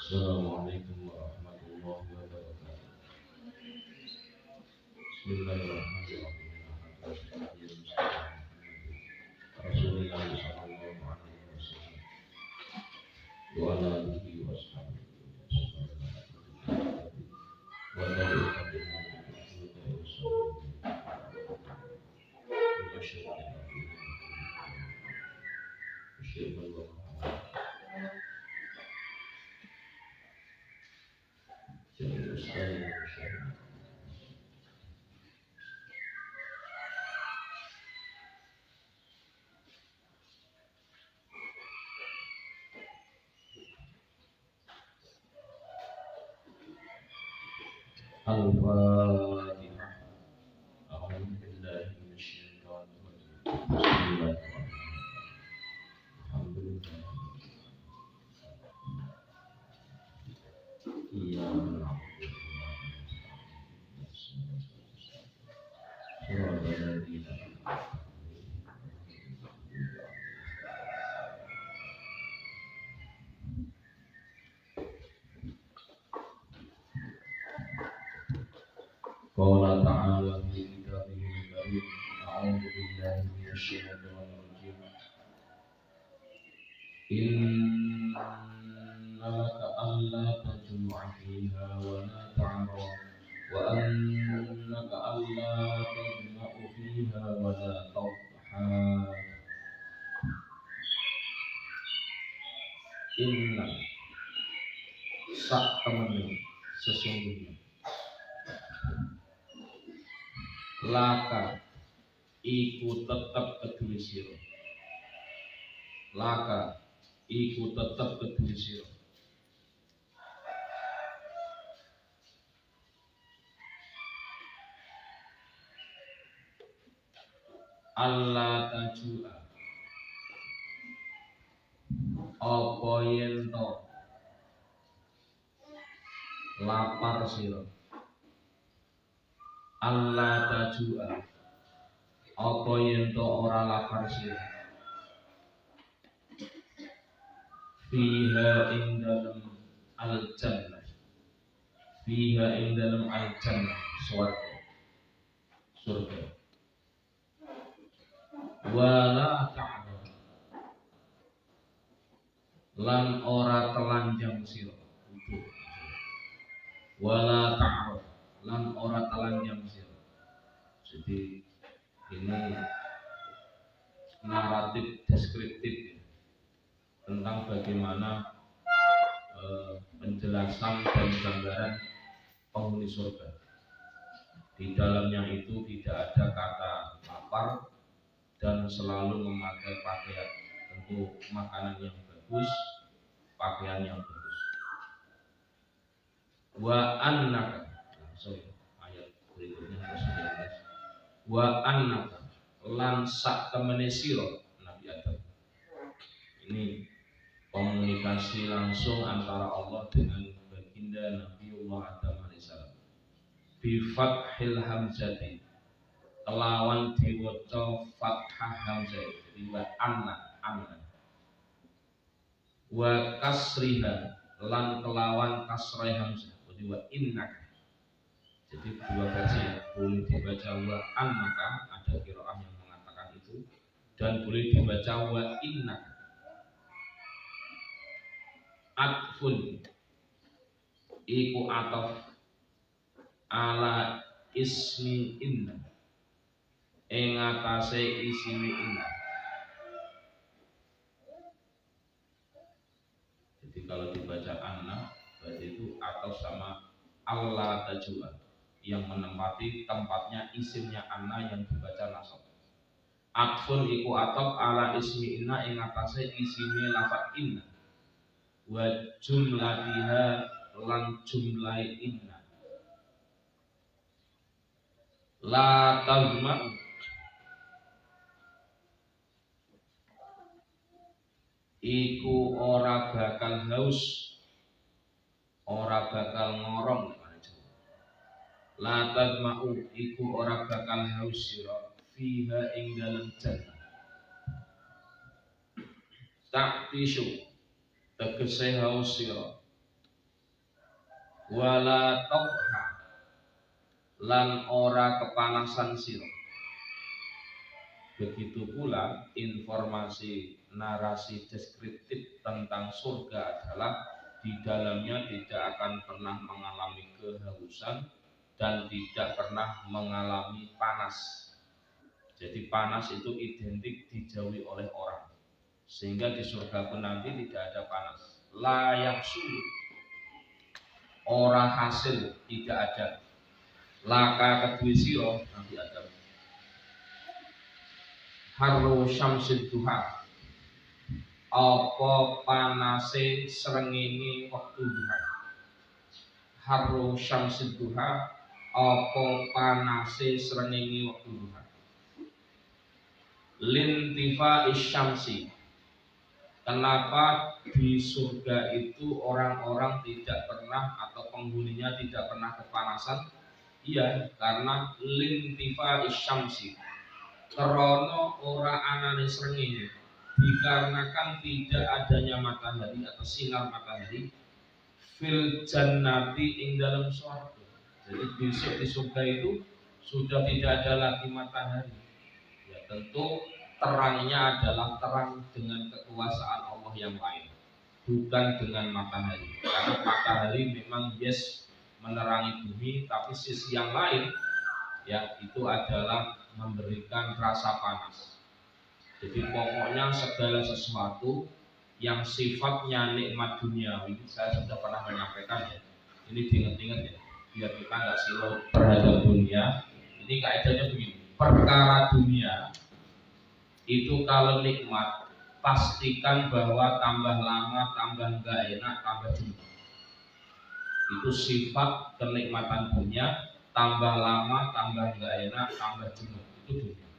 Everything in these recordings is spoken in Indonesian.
Assalamualaikum warahmatullahi wabarakatuh. Bismillahirrahmanirrahim. Rasulullah sallallahu alaihi wasallam wa ala alihi wa sahbihi wa Al-Fatihah. A'udzu billahi minasyaitonir rajim. Bismillahirrahmanirrahim. Alhamdulillah. Iya. Qala ta'ala fi kitabihil karim. A'udzu billahi minasyaitonir rajim. Inna laka alla tajmu'a fiha wa la ta'ra wa annaka alla tajma'u fiha wa la tadha. Inna sak temen sesungguhnya laka iku tetep kedue sira. Laka iku tetep kedue sira. Allah tajua apa yen to lapar sira. Allah tajua apa yen to ora lapar sira. Fiha ing dalem al-jannah. Fiha ing dalem al-jannah surga. Wala ta'ra lan ora telanjang sira. Wala ta'ra lan ora telanjang sira. Jadi ini naratif deskriptif tentang bagaimana penjelasan dan gambaran penghuni surga. Di dalamnya itu tidak ada kata lapar dan selalu memakai pakaian, tentu makanan yang bagus, pakaian yang bagus. Wa annaka, langsung ayat berikutnya ayat 19. Wa annaka lan sak temene sira Nabi Adam. Ini komunikasi langsung antara Allah dengan baginda Nabiullah Adam alaihissalam. Bi fathil hamzati kelawan diwaca fathah hamzah, jadi wa anna wa kasriha lan kelawan kasrah hamzah, jadi wa innaka. Jadi dua versi, boleh dibaca wa annaka, ada qiraah yang mengatakan itu, dan boleh dibaca wa innaka. Atfun iku ataf ala ismi inna ing atase ismi inna. Jadi kalau dibaca anna berarti itu atau sama Allah tajua yang menempati tempatnya isimnya anna yang dibaca nasab. Atfun iku ataf ala ismi inna ing atase ismi lafaz inna wa jumlatiha lan jumlah inna. La tazma'u iku ora bakal haus, ora bakal ngorong. La tazma'u iku ora bakal haus sira fiha ing dalem jannah. Tak tisu tegese haus sira wala tokha lan ora kepanasan sira. Begitu pula informasi narasi deskriptif tentang surga adalah di dalamnya tidak akan pernah mengalami kehausan dan tidak pernah mengalami panas. Jadi panas itu identik dijauhi oleh orang, sehingga di surga pun nanti tidak ada panas. Layak sulit, ora hasil tidak ada. Laka kedua siro nanti ada. Haru syamsid duha, apa panase srengenge waktu duha. Haru syamsid duha, apa panase srengenge waktu duha. Lintifa isyamsi, kenapa di surga itu orang-orang tidak pernah atau penghuninya tidak pernah kepanasan? Iya, karena lintifa isyamsi, karena ora anane srengenge, dikarenakan tidak adanya matahari atau sinar matahari fil jannati ing dalam surga. Jadi besok di surga itu sudah tidak ada lagi matahari. Ya tentu terangnya adalah terang dengan kekuasaan Allah yang lain, bukan dengan matahari. Karena matahari memang menerangi bumi, tapi sisi yang lain ya itu adalah memberikan rasa panas. Jadi pokoknya segala sesuatu yang sifatnya nikmat duniawi, saya sudah pernah menyampaikan ya. Ini diingat-ingat ya, biar kita nggak silau terhadap dunia. Ini kaidahnya begini: perkara dunia itu kalau nikmat, pastikan bahwa tambah lama, tambah enggak enak, tambah jenuh. Itu sifat kenikmatan dunia, tambah lama, tambah enggak enak, tambah jenuh. Itu dunia.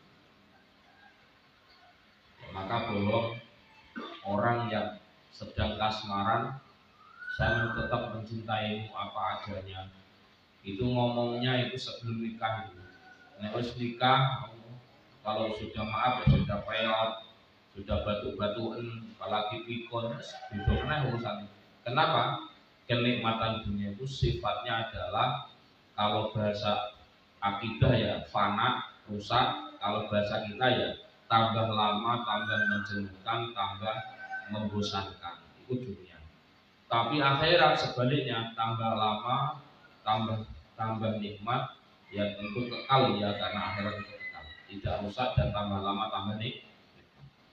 Maka bolong orang yang sedang kasmaran, saya tetap mencintaimu apa adanya. Itu ngomongnya itu sebelum nikah itu. Nek wis nikah, kalau sudah maaf ya sudah peot, sudah batuk-batukan, apalagi pikun, itu mana urusan. Kenapa? Kenikmatan dunia itu sifatnya adalah kalau bahasa akidah ya fana, rusak. Kalau bahasa kita ya tambah lama, tambah menjenuhkan, tambah membosankan. Itu dunia. Tapi akhirat sebaliknya, tambah lama, tambah nikmat, ya tentu kekal ya, karena akhirat itu kekal, tidak rusak dan tambah lama tambah nikmat.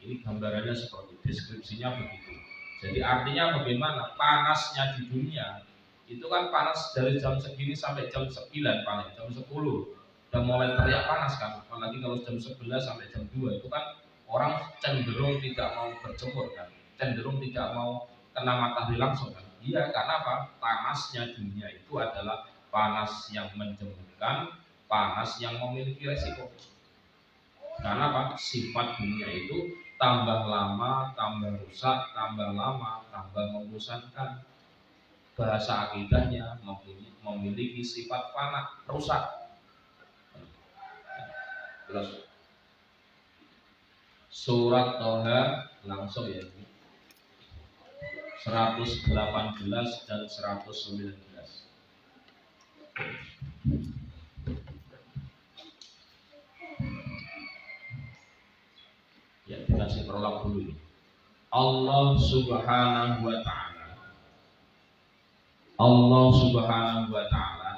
Ini gambarannya seperti deskripsinya begitu. Jadi artinya bagaimana panasnya di dunia itu kan panas dari jam segini sampai jam 9 paling jam 10 udah mulai teriak panas kan. Apalagi kalau jam 11 sampai jam 2 itu kan orang cenderung tidak mau berjemur kan, cenderung tidak mau kena matahari langsung kan. Iya, karena apa? Panasnya dunia itu adalah panas yang menjemukan, panas yang memiliki resiko. Karena apa? Sifat dunia itu tambah lama, tambah rusak, tambah lama, tambah membosankan. Bahasa akidahnya memiliki sifat fana, rusak. Terus surat Toha langsung ya, 118 dan 119. Ya, dikasih prolog dulu. Allah Subhanahu wa ta'ala, Allah Subhanahu wa ta'ala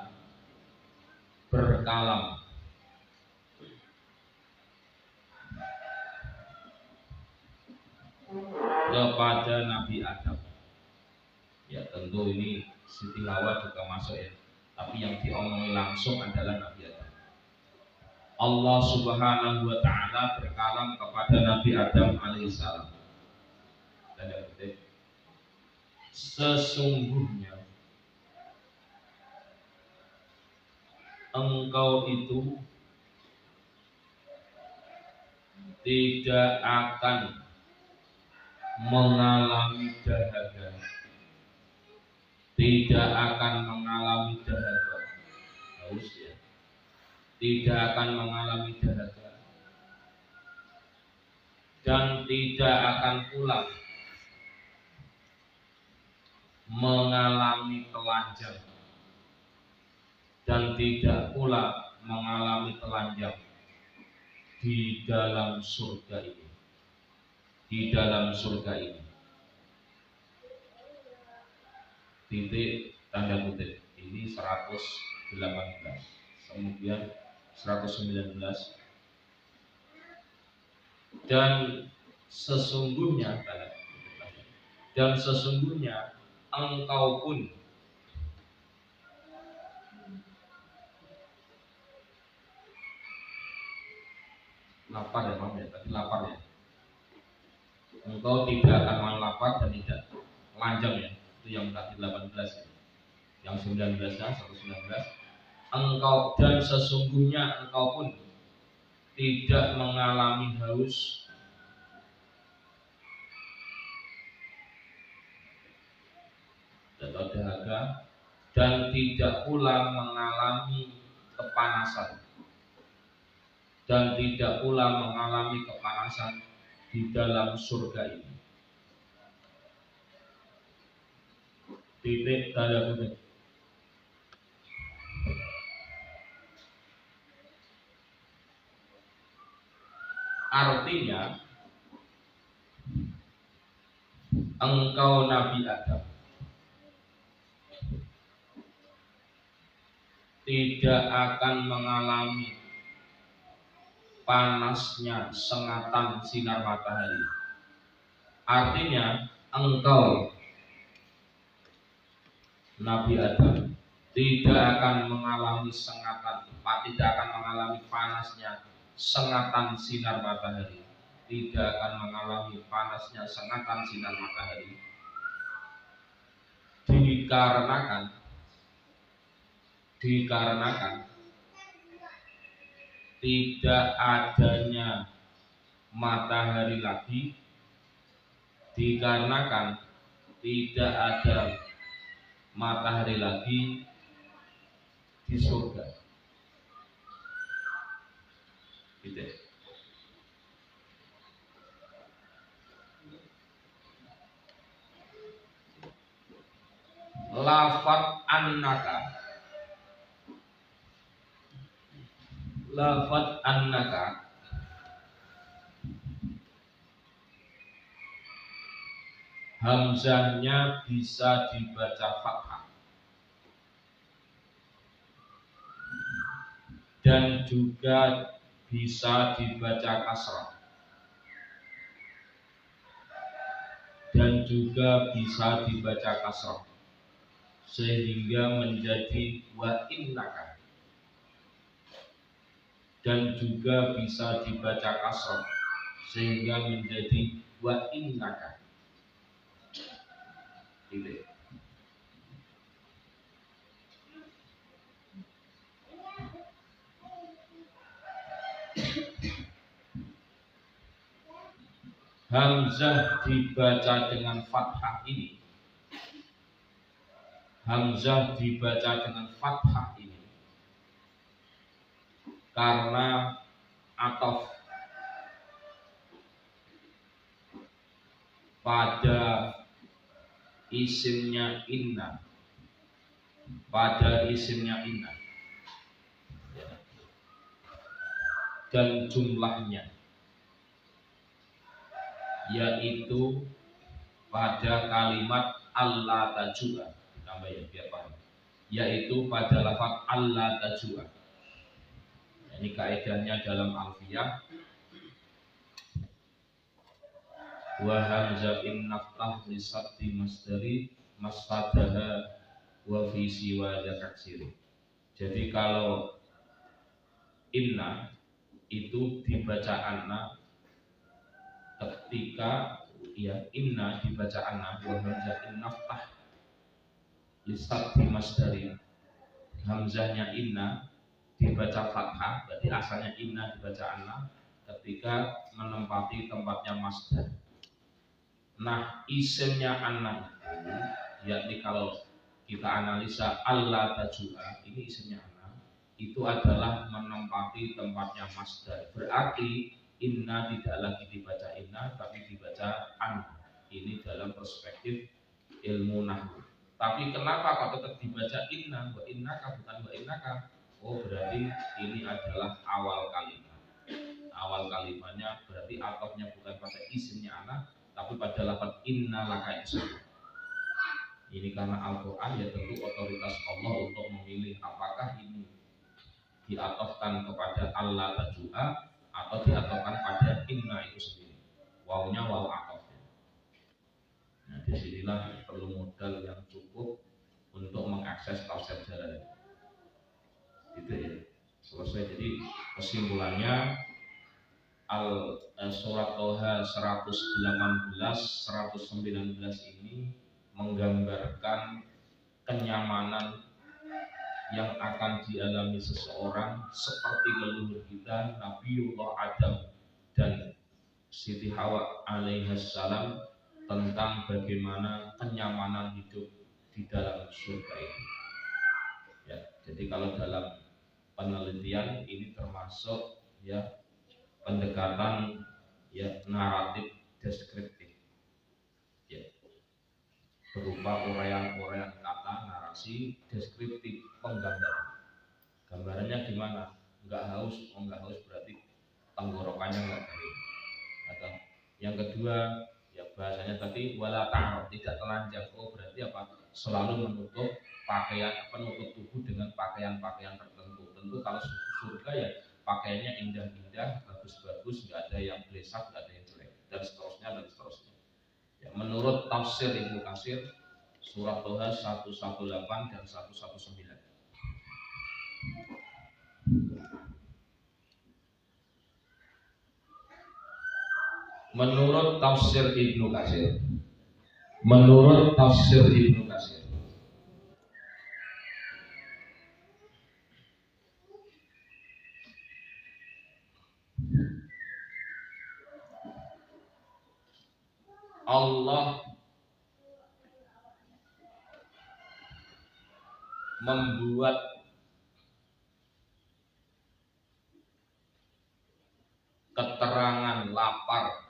berkalam kepada Nabi Adam. Ya tentu ini Siti Hawa juga masuk ya, tapi yang diomongi langsung adalah Nabi Adam. Allah Subhanahu wa ta'ala berkalam kepada Nabi Adam alaihissalam. Tanda kutip, sesungguhnya engkau itu tidak akan mengalami dahaga, tidak akan mengalami dahaga, harus ya, tidak akan mengalami dahaga, dan tidak akan pula mengalami telanjang. dan tidak pula mengalami telanjang di dalam surga ini. Di dalam surga ini. Titik tanda kutip. Ini 118. Kemudian 119. Dan sesungguhnya engkau pun lapar ya Pak ya, tadi lapar ya. Engkau tidak akan lapar dan tidak telanjang ya. Itu yang tadi 18 ya. Yang 19 ya, 119. Engkau dan sesungguhnya engkau pun tidak mengalami haus atau dahaga dan tidak pula mengalami kepanasan di dalam surga ini. Titik tanda kutip. Artinya engkau Nabi Adam tidak akan mengalami panasnya sengatan sinar matahari. Artinya engkau Nabi Adam tidak akan mengalami tidak akan mengalami panasnya sengatan sinar matahari. Tidak akan mengalami panasnya sengatan sinar matahari. Dikarenakan tidak adanya matahari lagi, dikarenakan tidak ada matahari lagi di surga. Gitu. Lafat annaka hamzahnya bisa dibaca fathah dan juga bisa dibaca kasrah sehingga menjadi wa innaka, dan juga bisa dibaca kasrah sehingga menjadi wa innaka. Gitu. Hamzah dibaca dengan fathah ini. Karena ataf pada isimnya inna, dan jumlahnya, yaitu pada kalimat Allah tajua, tambah ya biar paham, yaitu pada lafaz Allah tajua. Ini kaidahnya dalam alfiyah. Wa hamzatin naftah li sabti masdari masfadaha wa fi siwa dakaksiri. Jadi kalau inna itu dibaca anna ketika inna dibaca anna, wa hamzatin naftah li sabti masdari, hamzahnya inna dibaca fathah, berarti asalnya inna dibaca anna ketika menempati tempatnya masdar. Nah, isimnya anna itu, yakni kalau kita analisa Allah tajua, ini isimnya anna, itu adalah menempati tempatnya masdar. Berarti inna tidak lagi dibaca inna, tapi dibaca anna. Ini dalam perspektif ilmu nahwu. Tapi kenapa kok tetap dibaca inna wa innaka bukan wa innaka? Oh berarti ini adalah awal kalimat. Awal kalimatnya berarti atofnya bukan pada isimnya ana, tapi pada lafaz inna laka insya. Ini karena Al-Quran ya tentu otoritas Allah untuk memilih apakah ini diatofkan kepada Allah tajua atau diatofkan pada inna itu sendiri. Wawunya waw atofnya. Nah disinilah perlu modal yang cukup untuk mengakses tafsir jalan. Gitu ya. Selesai. Jadi kesimpulannya surat Toha 118 119 ini menggambarkan kenyamanan yang akan dialami seseorang seperti leluhur kita Nabiullah Adam dan Siti Hawa alaihissalam tentang bagaimana kenyamanan hidup di dalam surga itu. Ya, jadi kalau dalam penelitian ini termasuk ya pendekatan ya naratif deskriptif. Ya. Berupa uraian-uraian kata, narasi, deskriptif, penggambaran. Gambarannya gimana? Enggak haus berarti tenggorokannya enggak kering. Atau yang kedua, ya bahasanya tadi wala ta'arud, tidak telanjang. Oh berarti apa? Selalu menutup penutup tubuh dengan pakaian-pakaian tertentu. Tentu kalau surga ya pakaiannya indah-indah, bagus-bagus, enggak ada yang blesak, enggak ada yang jelek, dan seterusnya. Ya, menurut tafsir Ibnu Katsir surat Toha 118 dan 119. Menurut tafsir Ibnu Katsir Allah membuat keterangan lapar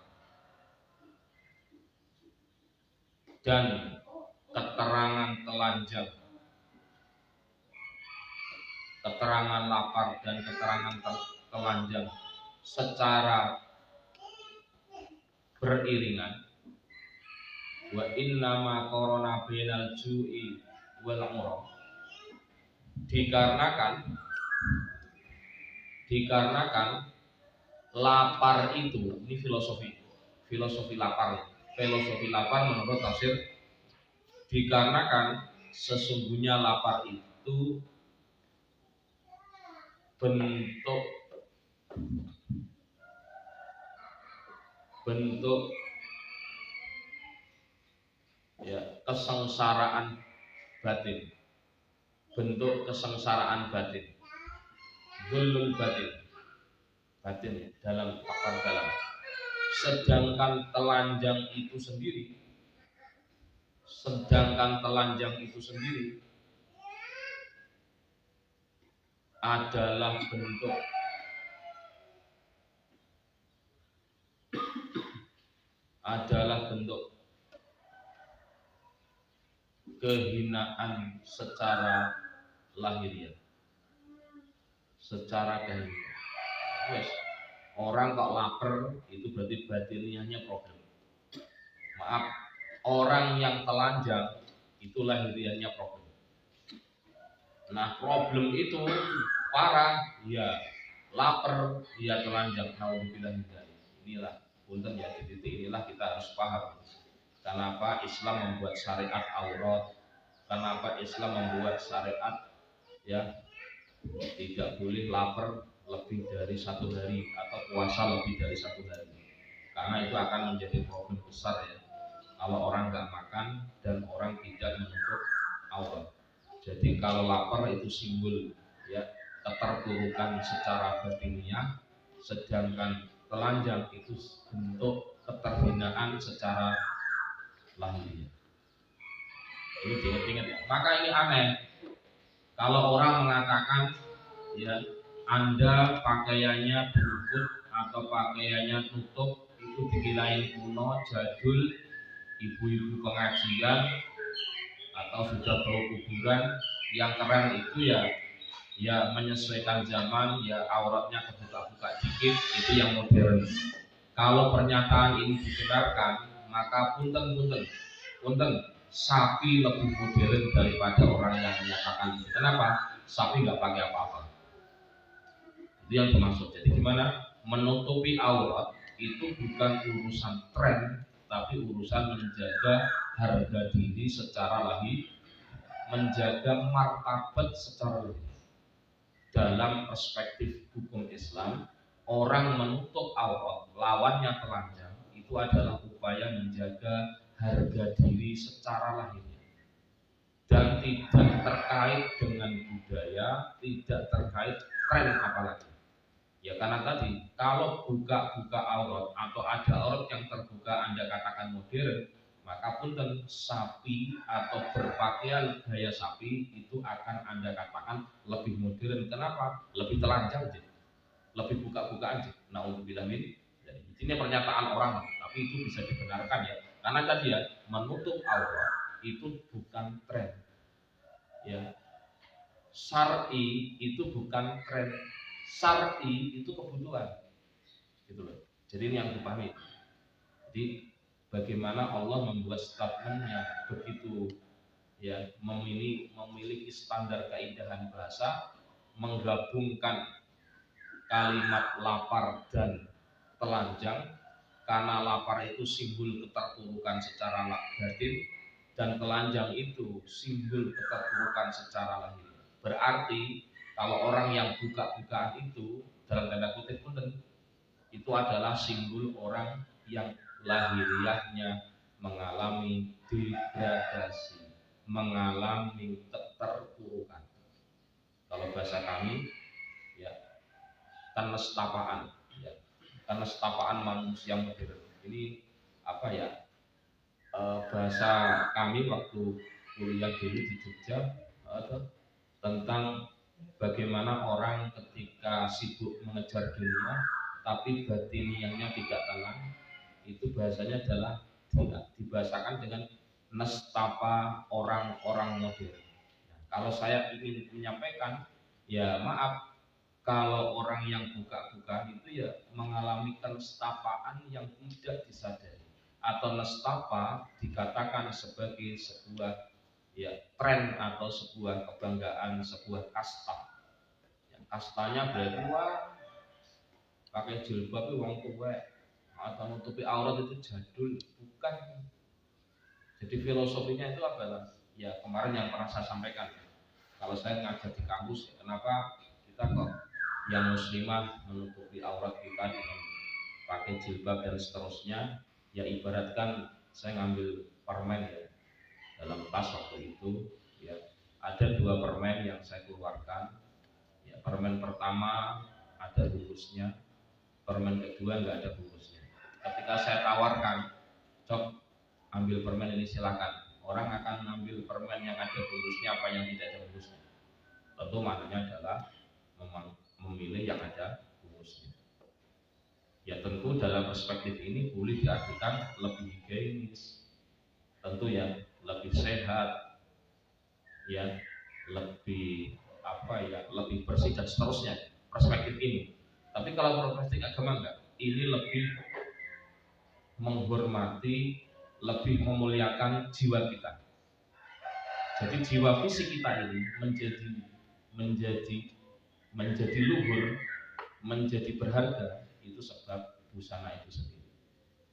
dan keterangan telanjang, keterangan lapar dan keterangan telanjang secara beriringan. Wa innama korona bainal ju'i wal umrah, dikarenakan lapar itu, ini filosofi lapar menurut tafsir, dikarenakan sesungguhnya lapar itu bentuk ya kesengsaraan batin, zulul batin ya, dalam pakar dalam. Sedangkan telanjang itu sendiri adalah bentuk kehinaan secara lahiriah, secara kehinaan. Yes. Orang kok lapar itu berarti batiniahnya problem. Maaf, orang yang telanjang itu lahiriahnya problem. Nah problem itu parah, ya lapar, ya telanjang. Naudzubillah min dzalik. Inilah punten ya, di titik inilah kita harus paham. Kenapa Islam membuat syariat aurat? Kenapa Islam membuat syariat ya tidak boleh lapar lebih dari 1 hari atau puasa lebih dari 1 hari? Karena itu akan menjadi problem besar ya. Kalau orang nggak makan dan orang tidak menutup aurat. Jadi kalau lapar itu simbol ya keterpurukan secara batiniah, sedangkan telanjang itu bentuk keterhinaan secara lahiriah. Ini diingat-ingat ya. Maka ini aneh kalau orang mengatakan ya Anda pakaiannya berlutut atau pakaiannya tutup, itu dikirain kuno, jadul, ibu-ibu pengajian atau sudah bau kuburan. Yang keren itu ya menyesuaikan zaman, ya auratnya kebuka-buka dikit, itu yang modern. Kalau pernyataan ini dibenarkan, maka punten sapi lebih modern daripada orang yang menyatakan itu. Kenapa? Sapi nggak pakai apa-apa. Itu yang dimaksud. Jadi gimana? Menutupi aurat itu bukan urusan tren, tapi urusan menjaga harga diri secara lahir, menjaga martabat secara lahir. Dalam perspektif hukum Islam, orang menutup aurat, lawannya telanjang, itu adalah upaya menjaga harga diri secara lahirnya, dan tidak terkait dengan budaya, tidak terkait tren apalagi. Ya karena tadi kalau buka aurat atau ada aurat yang terbuka Anda katakan modern, maka punten sapi atau berpakaian gaya sapi itu akan Anda katakan lebih modern. Kenapa? Lebih telanjang aja, lebih buka-bukaan aja. Na'udzubillah min. Jadi ini pernyataan orang, tapi itu bisa dibenarkan ya. Karena tadi ya menutup aurat itu bukan tren. Ya. Syar'i itu bukan tren. Syar'i itu kebutuhan, gitu loh. Jadi ini yang dipahami. Jadi bagaimana Allah membuat statement yang begitu ya memiliki standar keindahan bahasa, menggabungkan kalimat lapar dan telanjang, karena lapar itu simbol keterpurukan secara batin dan telanjang itu simbol keterpurukan secara lahir. Berarti kalau orang yang buka-bukaan itu dalam tanda kutip itu adalah simbol orang yang lahiriahnya mengalami degradasi, mengalami keterpurukan. Kalau bahasa kami ya kenestapaan, ya kenestapaan manusia modern. Ini apa ya? Bahasa kami waktu kuliah dulu di Jogja tentang bagaimana orang ketika sibuk mengejar dunia tapi batiniahnya tidak tenang, itu bahasanya adalah dibahasakan dengan nestapa orang-orang modern. Kalau saya ingin menyampaikan, ya maaf, kalau orang yang buka-buka itu ya mengalami kenestapaan yang tidak disadari, atau nestapa dikatakan sebagai sebuah ya tren atau sebuah kebanggaan, sebuah kasta. Yang kastanya berarti wah pakai jilbab itu wong tuwek atau nutupi aurat itu jadul, bukan. Jadi filosofinya itu adalah ya kemarin yang pernah saya sampaikan. Kalau saya ngajar di kampus, kenapa kita kok yang muslimah menutupi aurat kita dengan pakai jilbab dan seterusnya? Ya ibaratkan saya ngambil permen ya dalam tas waktu itu, ya ada 2 permen yang saya keluarkan. Ya, permen pertama ada bungkusnya, permen kedua nggak ada bungkusnya. Ketika saya tawarkan, cok ambil permen ini silakan, orang akan ngambil permen yang ada bungkusnya apa yang tidak ada bungkusnya. Tentu maknanya adalah memilih yang ada bungkusnya. Ya tentu dalam perspektif ini boleh diartikan lebih higienis, tentu ya lebih sehat, ya lebih lebih bersih dan seterusnya perspektif ini. Tapi kalau perspektif agama enggak, ini lebih menghormati, lebih memuliakan jiwa kita. Jadi jiwa fisik kita ini menjadi luhur, menjadi berharga itu sebab busana itu sendiri.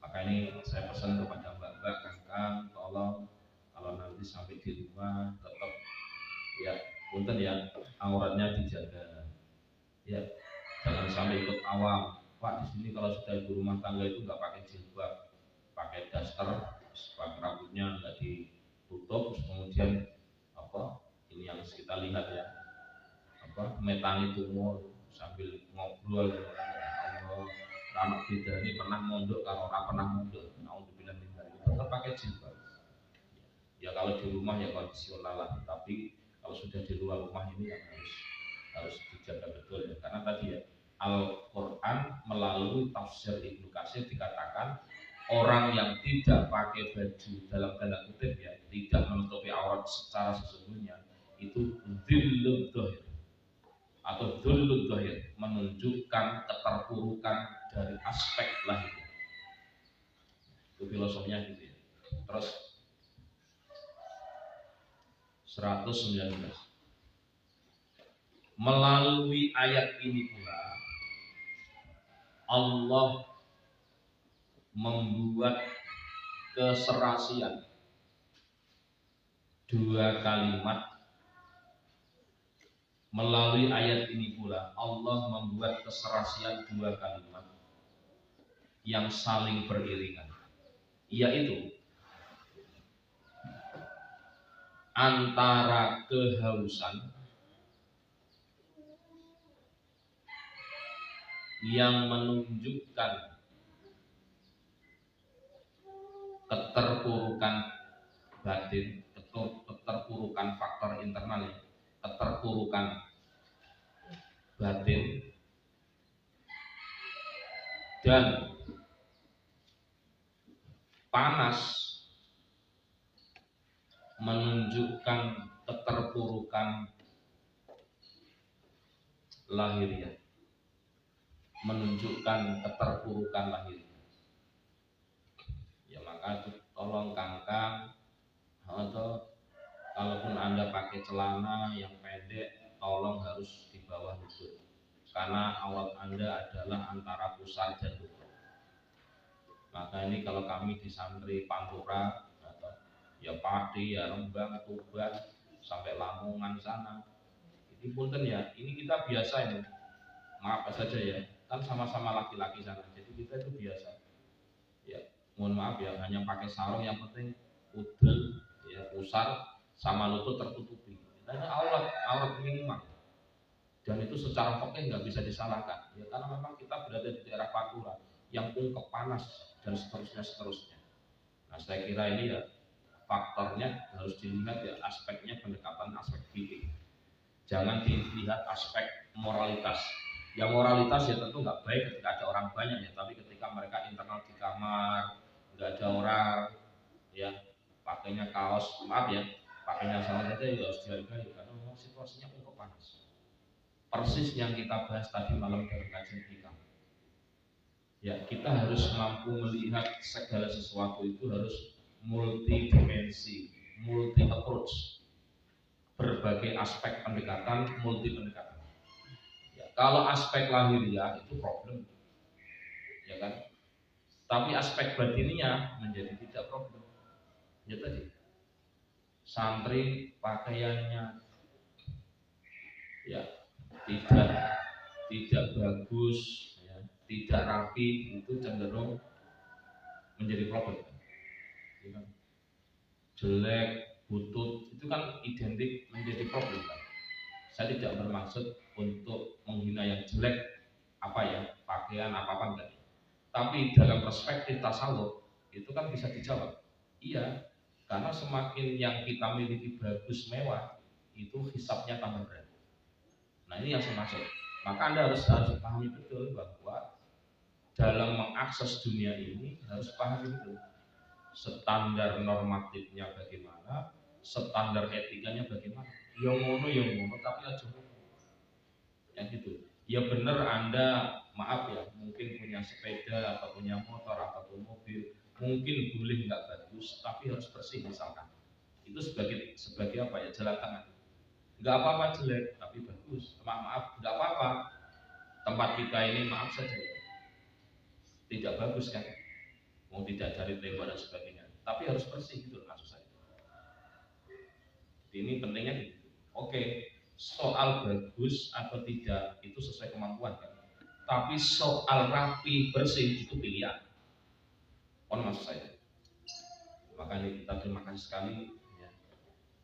Maka ini saya pesan kepada mbak-mbak, kakak, tolong kalau nanti sampai di rumah tetap ya punten ya auratnya dijaga. Ya jangan sampai ikut awam. Pak di sini kalau sudah ibu rumah tangga itu nggak pakai jilbab, pakai daster, rambutnya nggak ditutup, kemudian ini yang kita lihat ya metani tumor sambil ngobrol ya Allah, anak kita ini pernah mondok kalau orang pernah mondok, naudzubillah min dzalik, tetap pakai jilbab. Ya kalau di rumah ya kondisional lah, tapi kalau sudah di luar rumah ini yang harus dijaga betul ya, karena tadi ya Al-Quran melalui tafsir Ibnu Katsir dikatakan orang yang tidak pakai baju dalam tanda kutip ya tidak menutupi aurat secara sesungguhnya itu dzillud dhahir atau dzulud dhahir, menunjukkan keterpurukan dari aspek lahir. Itu filosofinya gitu ya. Terus 119. Melalui ayat ini pula Allah membuat keserasian dua kalimat. Melalui ayat ini pula Allah membuat keserasian dua kalimat yang saling beriringan, yaitu antara kehausan yang menunjukkan keterpurukan batin, keterpurukan faktor internal, keterpurukan batin, dan panas menunjukkan keterpurukan lahiriah, menunjukkan keterpurukan lahiriah. Ya maka tolong kangkang, atau kalaupun Anda pakai celana yang pendek, tolong harus di bawah lutut, karena aurat Anda adalah antara pusar dan lutut. Maka ini kalau kami di santri Pantura atau ya Pati, ya Rembang, Tuban, sampai Lamongan sana, ini punten ya, ini kita biasa ini, maaf saja ya, kan sama-sama laki-laki sana, jadi kita itu biasa. Ya, mohon maaf ya, hanya pakai sarung, yang penting udel, ya pusar sama lutut tertutupi. Dan aurat minimal. Dan itu secara fikih nggak bisa disalahkan, ya karena memang kita berada di daerah Pantura yang ungkep panas dan seterusnya. Nah saya kira ini ya faktornya harus dilihat ya, aspeknya pendekatan aspek fikih. Jangan dilihat aspek moralitas. Ya moralitas ya tentu nggak baik ketika ada orang banyak ya, tapi ketika mereka internal di kamar nggak ada orang, ya pakainya kaos, maaf ya, pakainya salah saja ya harus dihargai karena memang situasinya ungkep panas. Persis yang kita bahas tadi malam dalam kajian kita. Ya, kita harus mampu melihat segala sesuatu itu harus multidimensi, multi approach, berbagai aspek pendekatan, multi pendekatan. Ya, kalau aspek lahiriah itu problem, ya kan? Tapi aspek batiniah menjadi tidak problem. Ya tadi, santri pakaiannya ya tidak bagus, ya, tidak rapi, itu cenderung menjadi problem. Ya kan? Jelek, butut, itu kan identik menjadi problem kan? Saya tidak bermaksud untuk menghina yang jelek, apa ya, pakaian apa enggak. Tapi dalam perspektif tasawuf itu kan bisa dijawab, iya, karena semakin yang kita miliki bagus, mewah, itu hisabnya tambah berat. Nah ini yang saya maksud. Maka Anda harus pahami betul bahwa dalam mengakses dunia ini harus pahami betul standar normatifnya bagaimana, standar etikanya bagaimana. Yang ngono, tapi aja yang gitu. Ya benar Anda, maaf ya, mungkin punya sepeda atau punya motor ataupun mobil, mungkin boleh nggak bagus, tapi harus bersih misalkan. Itu sebagai apa ya, jalan tangan. Nggak apa-apa jelek, tapi bagus. Maaf, nggak apa-apa. Tempat kita ini maaf saja ya, tidak bagus kan, mau tidak dari tembok dan sebagainya, tapi harus bersih gitu maksud saya. Ini pentingnya gitu. Oke, soal bagus atau tidak itu sesuai kemampuan kan, tapi soal rapi bersih itu pilihan. Maksud saya. Makanya kita terima kasih sekali ya.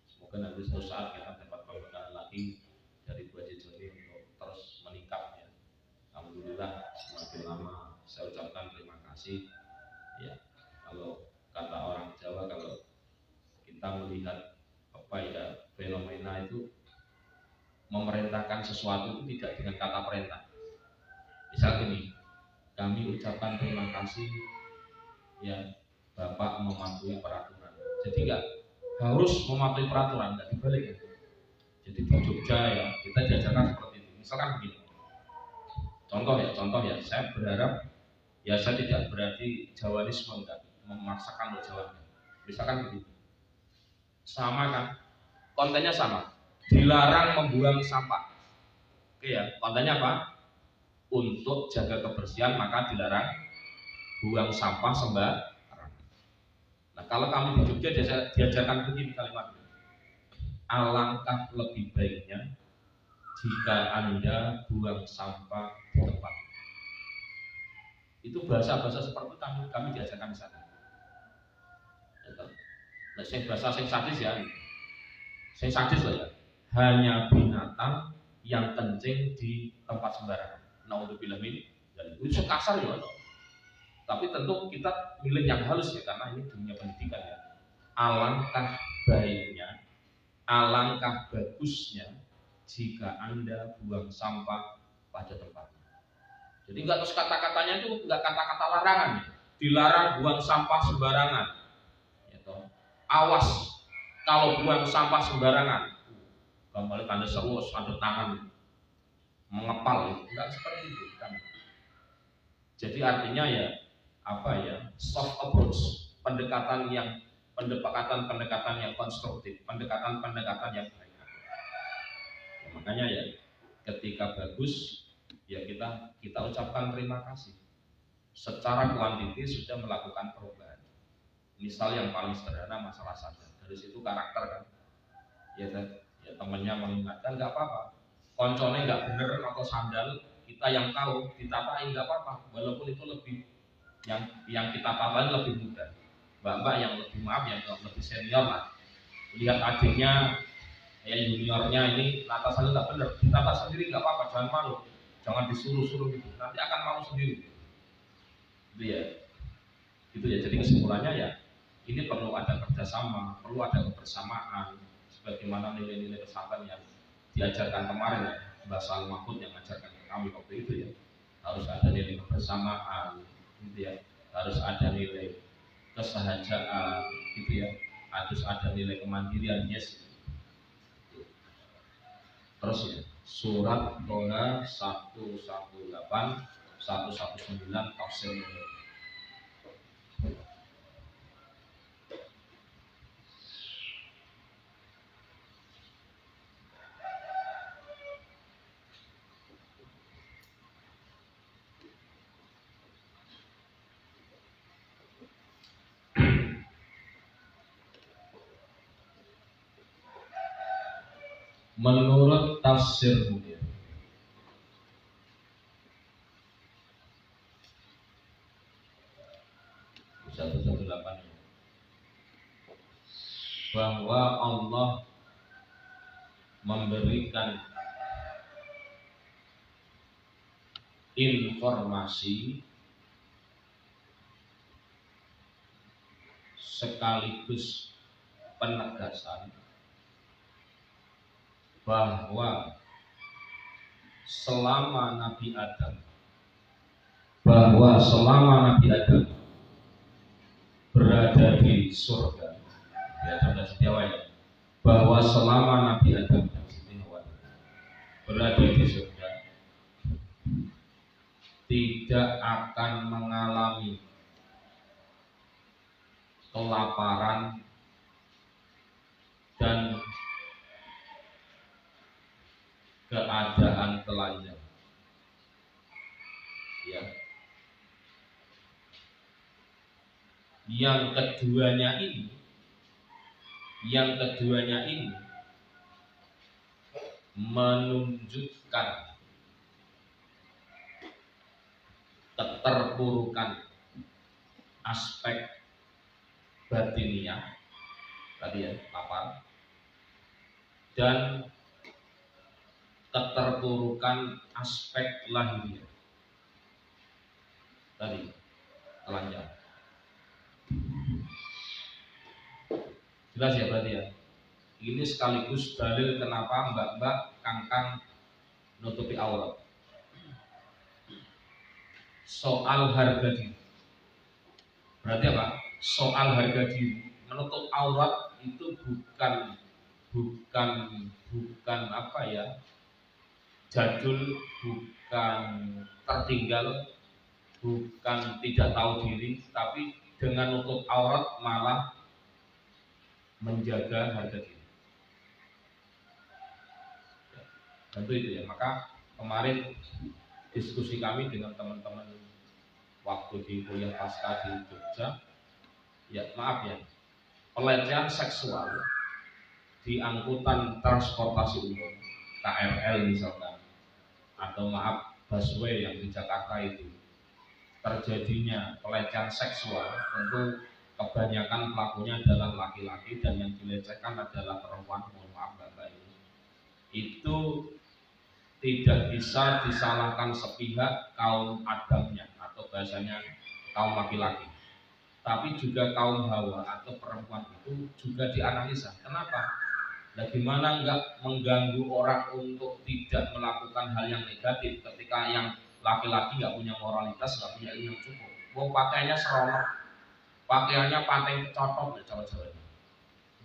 Semoga nanti suatu saat kita dapat pemberkahan lagi dari Bu Haji Joni untuk terus meningkat ya. Alhamdulillah semakin lama saya ucapkan terima kasih ya. Kalau kata orang Jawa, kalau kita melihat apa ya, fenomena itu memerintahkan sesuatu itu tidak dengan kata perintah. Misal gini, kami ucapkan terima kasih ya Bapak mematuhi peraturan. Jadi enggak harus mematuhi peraturan, nggak dibalik ya. Jadi di Jogja ya kita diajarkan seperti itu. Misalkan begini, contoh ya, saya berharap ya saya tidak berarti Jawanisme, enggak memaksakan untuk Jawa. Misalkan begini, sama kan, kontennya sama, dilarang membuang sampah. Oke ya, kontennya apa? Untuk jaga kebersihan maka dilarang buang sampah sembarangan. Nah kalau kami di Jogja diajarkan begini kalimatnya, alangkah lebih baiknya jika Anda buang sampah di tempat. Itu bahasa-bahasa seperti itu kami diajarkan di sana. Nah, saya bahasa sing sadis ya, sing sadis lah ya. Hanya binatang yang kencing di tempat sembarangan. Naudzubillah min dzalik. Itu kasar ya. Tapi tentu kita milih yang halus ya, karena ini dunia pendidikan ya. Alangkah baiknya, alangkah bagusnya jika Anda buang sampah pada tempatnya. Jadi enggak terus kata-katanya itu enggak kata-kata larangan ya. Dilarang buang sampah sembarangan. Gitu. Awas kalau buang sampah sembarangan. Kembali tanda seru, ada tangan mengepal, enggak seperti itu kan. Jadi artinya ya apa ya, soft approach, pendekatan yang konstruktif, pendekatan yang baik. Ya, makanya ya ketika bagus ya kita ucapkan terima kasih. Secara kuantiti sudah melakukan perubahan. Misal yang paling sederhana masalah sadar, dari situ karakter kan. Ya temannya mengingatkan nggak apa-apa. Koncone nggak bener atau sandal, kita yang tahu ditatain nggak apa-apa, walaupun itu lebih yang kita tatain lebih mudah. Mbak-mbak yang lebih yang lebih senior lah, lihat adiknya yang juniornya ini natasannya nggak bener, ditata sendiri nggak apa-apa, jangan malu, jangan disuruh-suruh gitu, nanti akan malu sendiri. Gitu ya. Jadi kesimpulannya ya ini perlu ada kerjasama, perlu ada kebersamaan, sebagaimana nilai-nilai kesehatan yang diajarkan kemarin ya, Mbak Sal Mahfud yang mengajarkan ke kami waktu itu ya. Harus ada nilai kebersamaan, gitu ya. Harus ada nilai kesahajaan, gitu ya. Harus ada nilai kemandirian, yes. Terus ya, surat Toha 118 119 tafsir. Menurut tafsir Munir, bahwa Allah memberikan informasi sekaligus penegasan bahwa selama Nabi Adam berada di surga, ya dan setiawa ya, bahwa selama Nabi Adam dan Siti Hawa berada di surga tidak akan mengalami kelaparan dan keadaan telanjang. Ya. Yang keduanya ini menunjukkan keterpurukan aspek batiniah tadi ya, lapar, dan keterpurukan aspek lahiriah tadi, telanjang. Jelas ya berarti ya. Ini sekaligus dalil kenapa mbak-mbak kangkang nutupi aurat. Soal harga diri. Berarti apa? Soal harga diri, menutup aurat itu bukan bukan apa ya, jadul, bukan tertinggal, bukan tidak tahu diri, tapi dengan nutup aurat malah menjaga harga diri. Tentu itu ya. Maka kemarin diskusi kami dengan teman-teman waktu di kuliah pasca di Jogja, ya maaf ya, pelecehan seksual di angkutan transportasi umum, KRL misalkan, atau maaf busway yang di Jakarta itu, terjadinya pelecehan seksual, tentu kebanyakan pelakunya adalah laki-laki dan yang dilecehkan adalah perempuan. Mohon maaf Bapak ini, itu tidak bisa disalahkan sepihak kaum Adamnya atau bahasanya kaum laki-laki, tapi juga kaum Hawa atau perempuan itu juga dianalisa. Kenapa? Bagaimana enggak mengganggu orang untuk tidak melakukan hal yang negatif ketika yang laki-laki nggak punya moralitas, nggak punya ilmu yang cukup. Wong pakaiannya seronok, pakaiannya pateng kecotot ya cewek-cewek,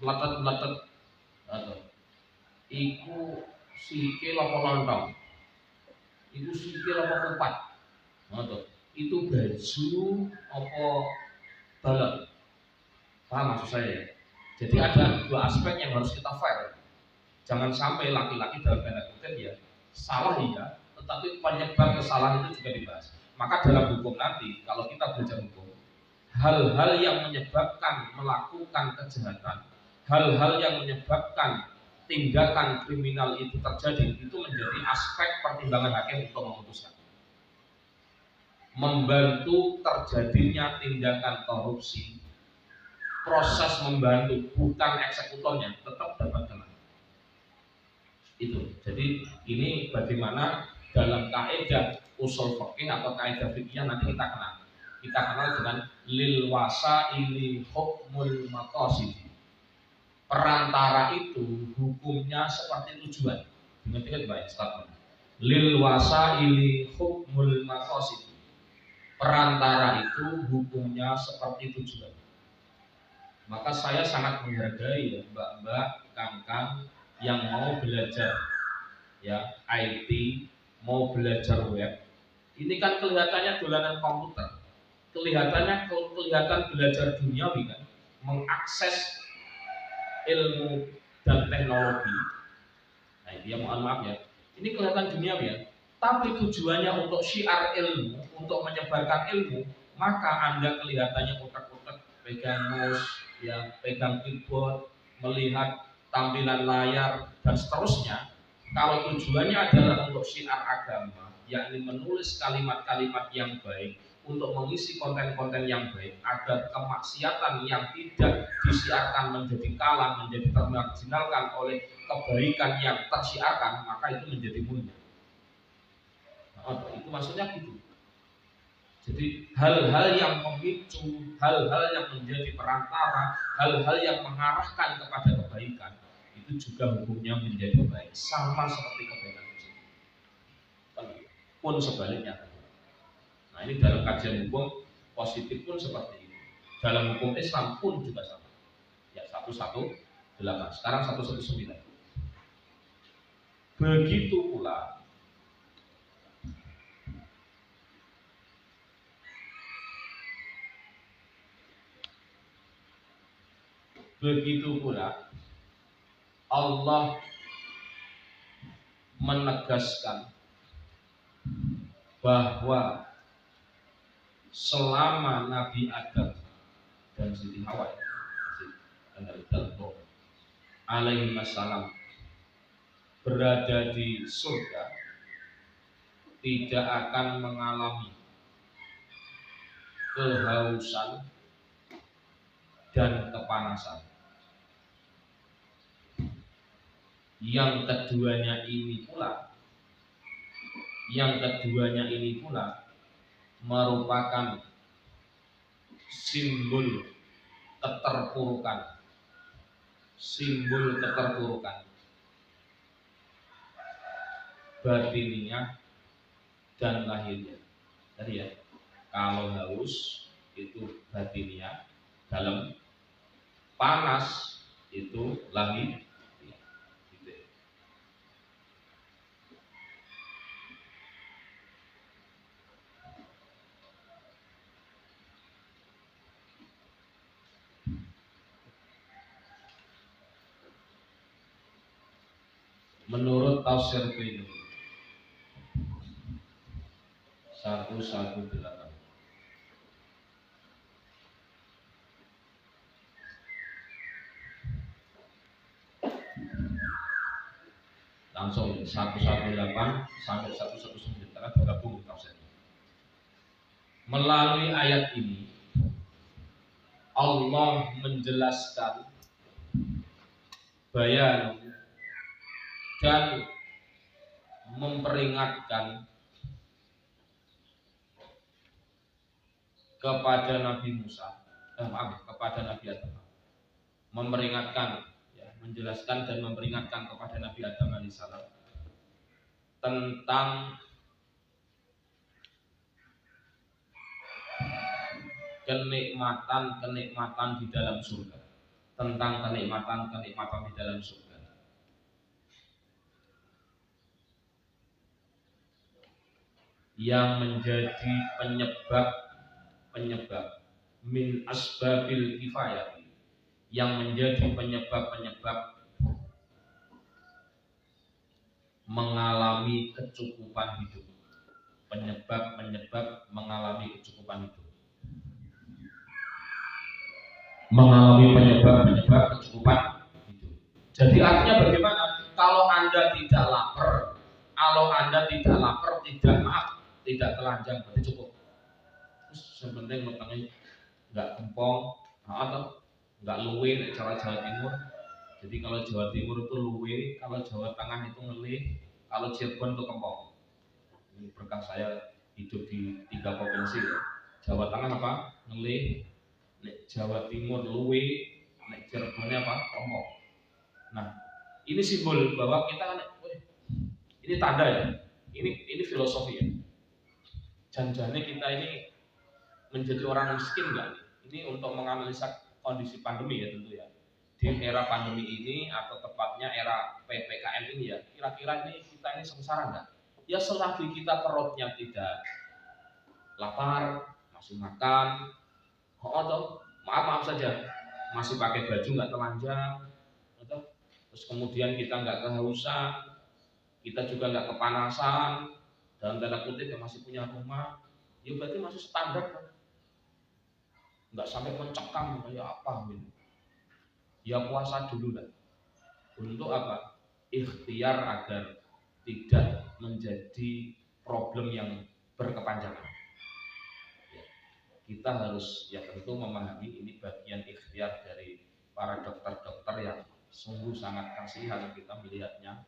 meletet-meletet, atau iku sikil apa lontong, itu sikil apa kupat, atau itu baju apa balon. Paham maksud saya ya? Jadi ada dua aspek yang harus kita fair. Jangan sampai laki-laki dalam tanda kutip ya salah ya, tetapi penyebab kesalahan itu juga dibahas. Maka dalam hukum nanti, kalau kita belajar hukum, hal-hal yang menyebabkan melakukan kejahatan, hal-hal yang menyebabkan tindakan kriminal itu terjadi, itu menjadi aspek pertimbangan hakim untuk memutuskan. Membantu terjadinya tindakan korupsi, proses membantu, bukan eksekutornya, tetap dapat kena. Itu. Jadi ini bagaimana dalam kaidah usul fikih atau kaidah fikih nanti kita kenal dengan lil wasaili hukmul maqasid. Perantara itu hukumnya seperti tujuan. Ingat-ingat baik statement. Lil wasaili hukmul maqasid. Perantara itu hukumnya seperti tujuan. Maka saya sangat menghargai ya mbak-mbak, kang-kang yang mau belajar ya IT, mau belajar web. Ini kan kelihatannya dolanan komputer, kelihatan belajar duniawi kan, mengakses ilmu dan teknologi. Nah ini ya mohon maaf ya, ini kelihatan duniawi ya, tapi tujuannya untuk syiar ilmu, untuk menyebarkan ilmu, maka Anda kelihatannya utek-utek, pegang mouse, ya pegang keyboard, melihat tampilan layar dan seterusnya. Kalau tujuannya adalah untuk syiar agama, yakni menulis kalimat-kalimat yang baik, untuk mengisi konten-konten yang baik, agar kemaksiatan yang tidak disiarkan menjadi kalah, menjadi termarginalkan oleh kebaikan yang tersiarkan, maka itu menjadi mulia. Nah, itu maksudnya gitu. Jadi hal-hal yang memicu, hal-hal yang menjadi perantara, hal-hal yang mengarahkan kepada kebaikan, itu juga hukumnya menjadi baik, sama seperti kebaikan itu. Pun sebaliknya. Nah ini dalam kajian hukum positif pun seperti ini. Dalam hukum Islam pun juga sama. Ya 118. Sekarang 119. Begitu pula Allah menegaskan bahwa selama Nabi Adam dan Siti Hawa alaihi wassalam berada di surga, tidak akan mengalami kehausan dan kepanasan. Yang keduanya ini pula merupakan simbol keterpurukan, batiniah dan lahirnya. Tadi ya, kalau haus itu batiniah, dalam, panas itu lagi gitu. Menurut tafsir itu 118 langsung 118 sampai 119 karena bergabung tafsirnya. Melalui ayat ini Allah menjelaskan bayan dan memperingatkan kepada Nabi Musa, kepada Nabi Adam, memperingatkan, ya, menjelaskan dan memperingatkan kepada Nabi Adam alaihissalam tentang kenikmatan di dalam surga, tentang kenikmatan di dalam surga. Yang menjadi penyebab min asbabil kifayah, yang menjadi penyebab mengalami kecukupan hidup, penyebab mengalami kecukupan hidup, mengalami penyebab kecukupan hidup. Jadi artinya bagaimana? Kalau Anda tidak lapar, tidak telanjang, berarti cukup. Terus yang penting matangnya nggak kempong atau nggak luwe nek Jawa Timur. Jadi kalau Jawa Timur itu luwe, kalau Jawa Tengah itu ngelih, kalau Cirebon itu kempong. Ini berkah saya hidup di 3 provinsi ya. Jawa Tengah apa? Ngelih, nek Jawa Timur luwe, nek Cirebonnya apa? Kempong. Nah, ini simbol bahwa kita kan, ini tanda ya. Ini filosofi ya. Jangan-jangan kita ini menjadi orang miskin enggak? Ini untuk menganalisa kondisi pandemi ya tentu ya. Di era pandemi ini atau tepatnya era PPKM ini ya, kira-kira ini kita ini sengsara enggak? Ya selagi kita perutnya tidak lapar, masih makan, atau maaf saja, masih pakai baju nggak telanjang, atau terus kemudian kita nggak kehausan, kita juga nggak kepanasan, dalam tanda kutip yang masih punya rumah, ya berarti masih standar kan? Nggak sampai mencekam kayak apa gitu. Ya puasa dulu lah. Untuk apa? Ikhtiar agar tidak menjadi problem yang berkepanjangan. Ya, kita harus ya tentu memahami ini bagian ikhtiar dari para dokter-dokter yang sungguh sangat kasihan kita melihatnya.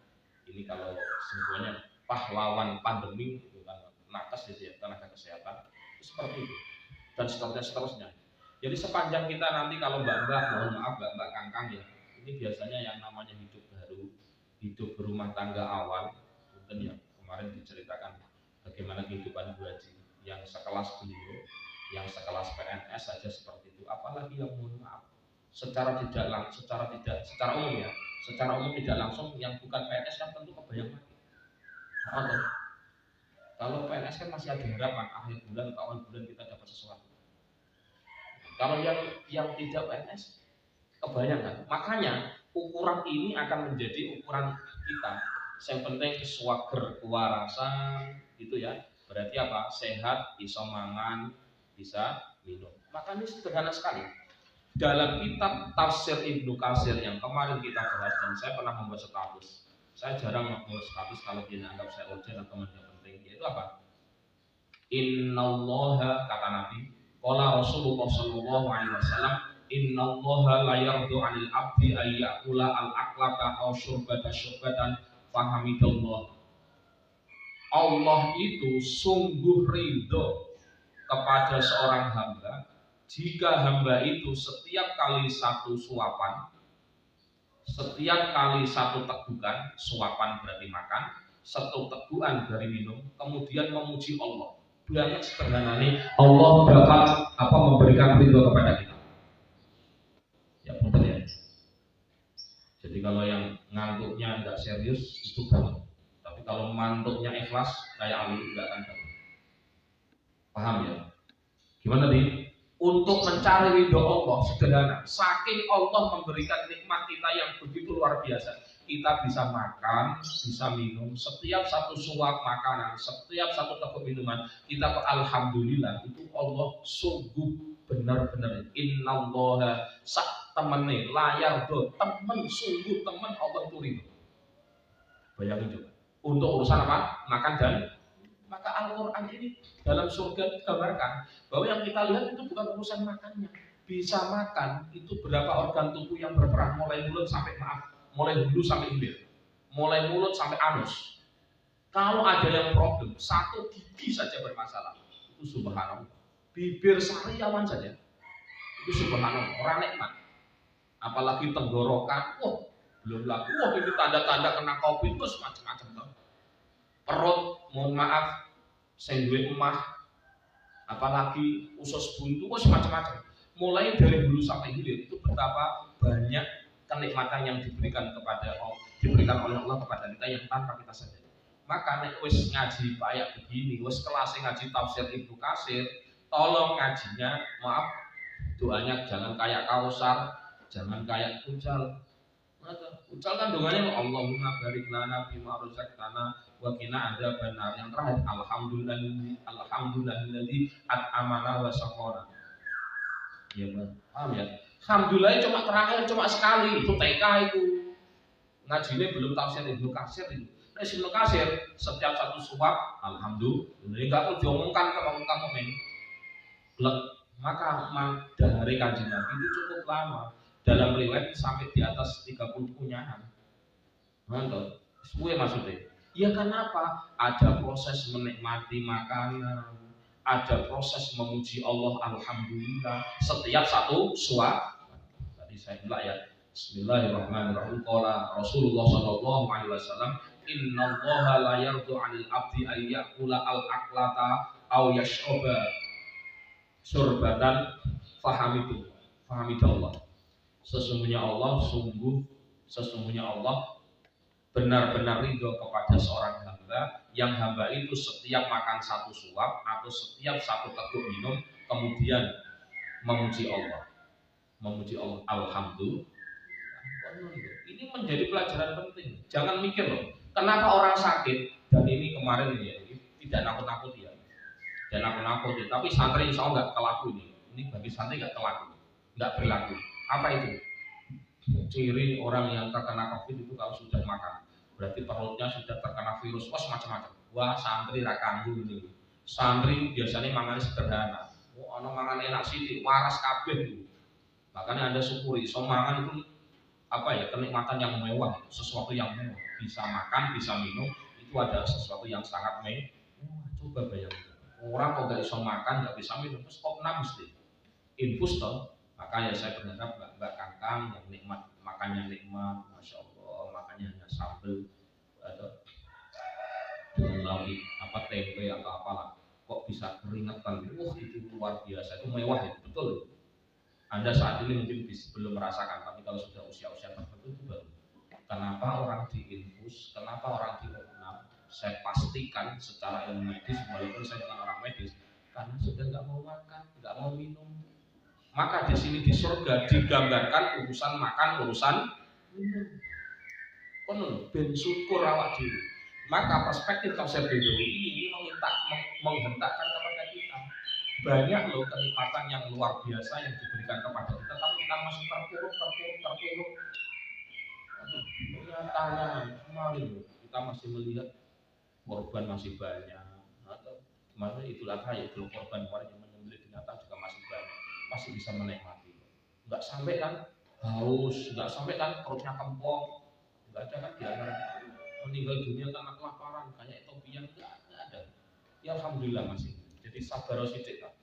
Ini kalau semuanya pahlawan pandemi, bukan nakes gitu ya, tenaga kesehatan itu seperti itu dan seterusnya. Jadi sepanjang kita nanti kalau mohon maaf mbak Kangkang ya, ini biasanya yang namanya hidup baru, hidup berumah tangga awal, mungkin ya kemarin diceritakan bagaimana kehidupan Bu Haji yang sekelas beliau, yang sekelas PNS saja seperti itu, apalagi yang mohon maaf secara umum ya, secara umum tidak langsung yang bukan PNS yang tentu kebayang lagi. Kalau PNS kan masih ada harapan akhir bulan atau awal bulan kita dapat sesuatu. Kalau yang tidak PNS kebayang kan? Makanya ukuran ini akan menjadi ukuran kita. Yang penting swager kewarasan gitu ya. Berarti apa? Sehat, bisa mangan, bisa minum. Makanya sederhana sekali. Dalam kitab Tafsir Ibnu Katsir yang kemarin kita bahas dan saya pernah membuat status. Saya jarang membuat status kalau dia anggap saya urgent atau yang penting. Yaitu apa? Innallaha, kata Nabi, qala Rasulullah sallallahu alaihi wasallam, innallaha la yardu 'anil 'abdi ay ya'kula al-aqlata aw syurbatan fahamidallah. Allah itu sungguh ridho kepada seorang hamba jika hamba itu setiap kali satu suapan, setiap kali satu tegukan, suapan berarti makan, satu tegukan dari minum, kemudian memuji Allah. Banyak sederhana ini Allah bakal memberikan ridho kepada kita. Ya betul ya. kalau yang ngantuknya nggak serius itu bangun. Tapi kalau ngantuknya ikhlas kayak Ali nggak akan bangun. Paham ya? Gimana nih? Untuk mencari ridho Allah sederhana. Saking Allah memberikan nikmat kita yang begitu luar biasa. Kita bisa makan, bisa minum. Setiap satu suap makanan, setiap satu teguk minuman, kita alhamdulillah itu Allah sungguh benar-benar. Innallaha sak temene layar do temen sungguh temen Allah itu ridho. Bayangin coba. Untuk urusan apa? Makan dan maka Al-Quran ini dalam surga digambarkan bahwa yang kita lihat itu bukan urusan makannya. Bisa makan itu berapa organ tubuh yang berperan, mulai mulut sampai mulai hulu sampai hilir, mulai mulut sampai anus. Kalau ada yang problem, satu gigi saja bermasalah, itu subhanallah. Bibir sariawan saja, itu subhanallah, orang nikmat. Apalagi tenggorokan, belum lagi, ini tanda-tanda kena COVID itu macam-macam. Perut, mohon maaf, sendwe emah, apalagi usus buntu, macam-macam. Mulai dari hulu sampai hilir itu betapa banyak kenikmatan yang diberikan oleh Allah kepada kita yang tanpa kita sadari. Maka nek wis ngaji kayak begini, wis kelas ngaji tafsir Ibnu Katsir, tolong ngajinya, maaf, doanya jangan kayak Kausar, jangan kayak Ucal. Ucal kan doanya Allahumma barik lana bima razaqtana wa qina adzabannar. Yang terakhir alhamdulillahilladzi at'amana wa saqana. Ya, paham ya? Alhamdulillah cuma terakhir cuma sekali, itu TK itu. Ngajinya belum tafsir Ibnu Katsir itu. Nah, Ibnu Katsir setiap satu suap alhamdulillah enggak perlu diomongkan ke kamu men. Maka dari Kanjeng Nabi itu cukup lama. Dalam riwayat sampai di atas 30 kunyahan. Mantap. Suwe maksudnya. Ya kenapa? Ada proses menikmati makanan, ada proses memuji Allah alhamdulillah setiap satu suap. Tadi saya bilang ya. Bismillahirrahmanirrahim. Qala Rasulullah sallallahu alaihi wasallam, "Innallaha la yardu 'anil 'abdi ay ya'kula al-aqlata aw yashroba surbatan fahamidallah." Sesungguhnya Allah benar-benar ridho kepada seorang hamba yang hamba itu setiap makan satu suap atau setiap satu teguk minum kemudian memuji Allah alhamdulillah. Ini menjadi pelajaran penting. Jangan mikir loh, kenapa orang sakit dan ini kemarin ya tidak nakut-nakuti ya, dan nakut-nakuti. Tapi santri insya Allah nggak kelaku ini bagi santri nggak kelaku, nggak berlaku. Apa itu? Ciri orang yang terkena COVID itu kalau sudah makan, berarti perutnya sudah terkena virus, macam-macam. Wah, santri rakanggu ini. Santri biasanya makan sederhana. Ono mangan enak sih, waras kabeh itu. Makanya Anda syukuri, mangan itu kenikmatan yang mewah, sesuatu yang mewah. Bisa makan, bisa minum, itu adalah sesuatu yang sangat mewah. Coba bayangkan, orang kok nggak bisa makan, nggak bisa minum, terus opnam mesti infus toh. Makanya saya berharap Mbak Kakang yang nikmat, makannya nikmat, masya Allah, makannya hanya sambal atau dengan lauk tempe atau apalah, kok bisa keringetan, itu luar biasa, itu mewah itu betul. Anda saat ini mungkin belum merasakan, tapi kalau sudah usia-usia tertentu itu baru. Kenapa orang diinfus, kenapa orang diopnam? Saya pastikan secara ilmu medis, walaupun saya bukan orang medis, karena sudah nggak mau makan, nggak mau minum. Maka di sini di surga digambarkan urusan makan, urusan minum. Ben syukur awak dhewe. Maka perspektif tafsir Bedawi ini menghentakkan kepada kita. Banyak loh kenikmatan yang luar biasa yang diberikan kepada kita, tapi kita masih terpuruk. Nyatanya kemarin kita masih melihat korban masih banyak. Atau kemarin itulah kayak itu korban kemarin yang menyembelih binatang juga masih banyak. Masih bisa menikmati, nggak sampai kan haus, nggak sampai kan perutnya kempong, nggak ada kan dia meninggal dunia karena kelaparan kayak Ethiopia, nggak ada. Ya alhamdulillah masih. Jadi sabar sidik lah.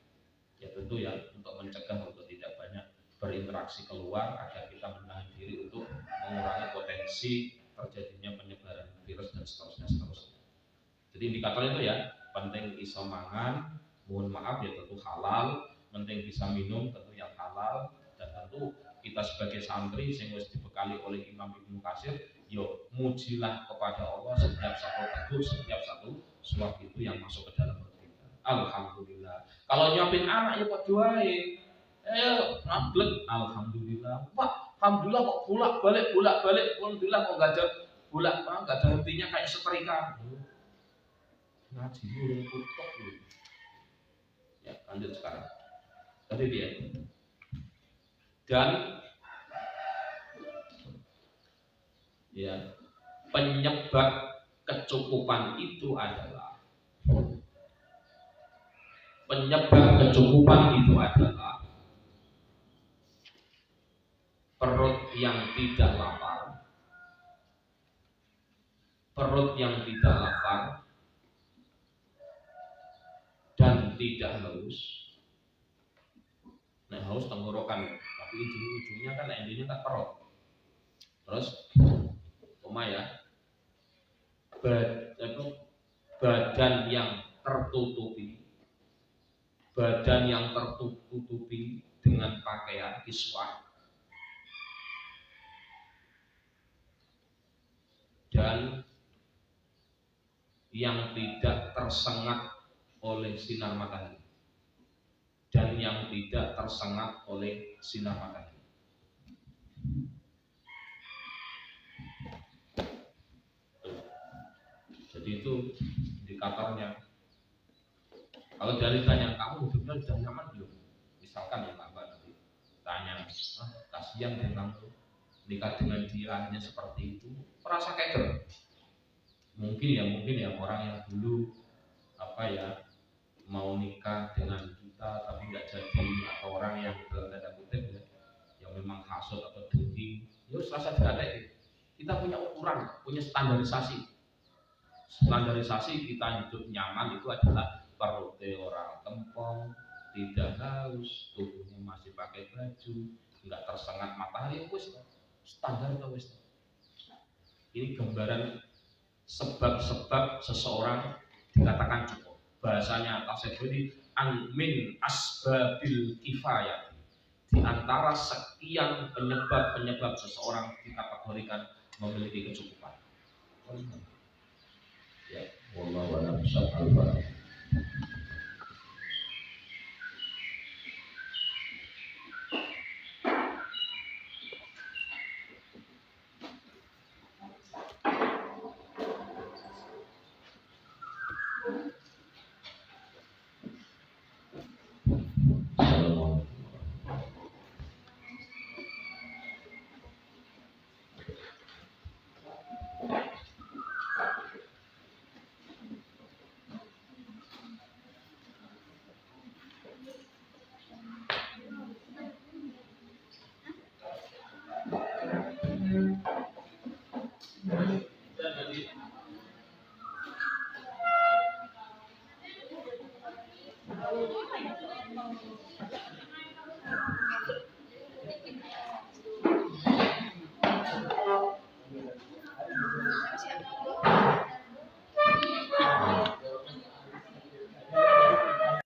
Ya tentu ya untuk mencegah untuk tidak banyak berinteraksi keluar agar kita menahan diri untuk mengurangi potensi terjadinya penyebaran virus dan seterusnya. Jadi indikator itu ya penting iso mangan, mohon maaf ya tentu halal. Penting bisa minum tentu yang halal, dan tentu kita sebagai santri sing wis dibekali oleh Imam Ibnu Katsir, yo mujilah kepada Allah setiap satu teguh, setiap satu suap itu yang masuk ke dalam perut kita. Alhamdulillah. Kalau nyuapin anak ya kok doain. Ngablek, alhamdulillah. Pak, alhamdulillah kok bolak-balik, alhamdulillah kok enggak ada hentinya kayak setrika. Ngaji burung tutup dulu. Ya, lanjut sekarang. Tadi dia. Dan ya, penyebab kecukupan itu adalah perut yang tidak lapar dan tidak haus. Nah, haus tenggorokan, tapi ujung-ujungnya kan endingnya kan perut. Terus badan yang tertutupi dengan pakaian kiswah dan yang tidak tersengat oleh sinar matahari. Jadi itu indikatornya. Kalau dari tanya kamu hidupnya sudah nyaman belum? Misalkan ya Mbak nanti tanya, kasihan deh kamu nikah dengan dia hanya seperti itu, merasa keder. Mungkin ya orang yang dulu mau nikah dengan kita tapi nggak jadi, atau orang yang dalam tanda kutip yang memang hasut atau dengki, ya serasa berada. Kita punya ukuran, punya standarisasi kita hidup nyaman itu adalah perutnya orang kempong, tidak haus, tubuhnya masih pakai baju, nggak tersengat matahari, wis standar itu wis. Ini gambaran sebab-sebab seseorang dikatakan cukup. Bahasanya Tasawuf min asbabil kifayah, di antara sekian penyebab seseorang dikategorikan memiliki kecukupan. Ya, wallahu a'lam bishawab.